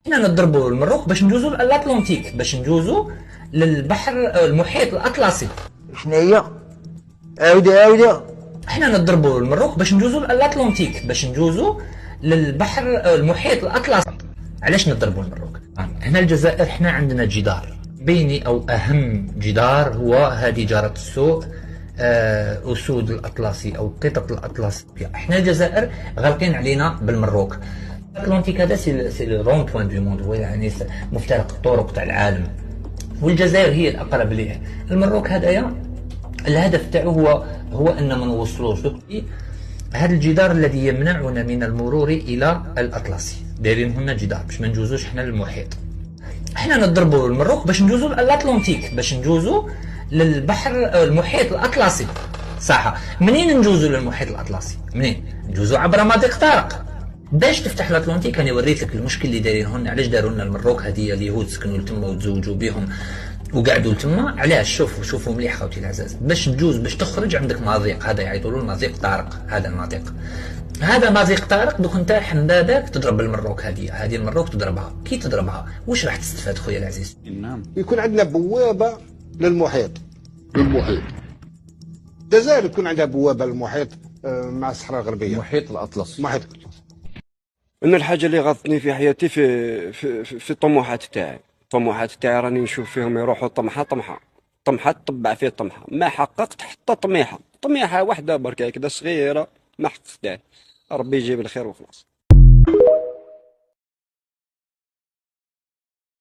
احنا نضربوا المروك باش ندوزوا للاطلنطيك، باش ندوزوا للبحر المحيط الاطلسي. شنو هي؟ عاودي. احنا نضربوا المروك باش ندوزوا للاطلنطيك، باش ندوزوا للبحر المحيط الاطلسي. علاش نضربوا المروك؟ هنا الجزائر احنا عندنا جدار بيني او اهم جدار هو هذه جارة السوق اسود الاطلسي او قطط الاطلسي. احنا الجزائر غالقين علينا بالمروك. الاطلنطيك هذا سي لو رون بوين دو موند، هو يعني مفترق الطرق تاع العالم، والجزائر هي الاقرب ليه. المروك هذايا الهدف تاعو هو ان ما نوصلوش هذا الجدار الذي يمنعنا من المرور الى الاطلسي، دايرين هنا جدار باش ما نجوزوش حنا للمحيط. احنا نضربوا المروك باش ندوزوا للاطلنطيك، باش ندوزوا للبحر المحيط الاطلسي. صح. منين ندوزوا للمحيط الاطلسي؟ منين ندوزوا؟ عبر مضيق طارق. باش تفتح الاطلنطيك انا وريت لك المشكل اللي دايرين هنا، علاش داروا لنا المروك هذه اليهود سكنوا تما وتزوجوا بهم وقعدوا تما. علاش؟ شوفوا مليح خوتي العزاز، باش تجوز باش تخرج عندك مضيق، هذا يعيطوا له المضيق طارق. هذا المضيق هذا مضيق طارق. دوك انت حمدادك تضرب المروك هذه المروك تضربها. كي تضربها واش راح تستفاد خويا العزيز؟ نعم. يكون عندنا بوابه للمحيط. الجزائر يكون عندها بوابه للمحيط مع الصحراء الغربيه. المحيط الاطلسي. محيط. أنا الحاجة اللي غاضتني في حياتي في الطموحات تاعي. الطموحات تاعي راني نشوف فيهم يروحوا طمحة تطبع فيه طمحة، ما حققت حتى طميحة واحدة برك هكذا صغيرة ما حققتهاش. ربي يجيب الخير وخلاص.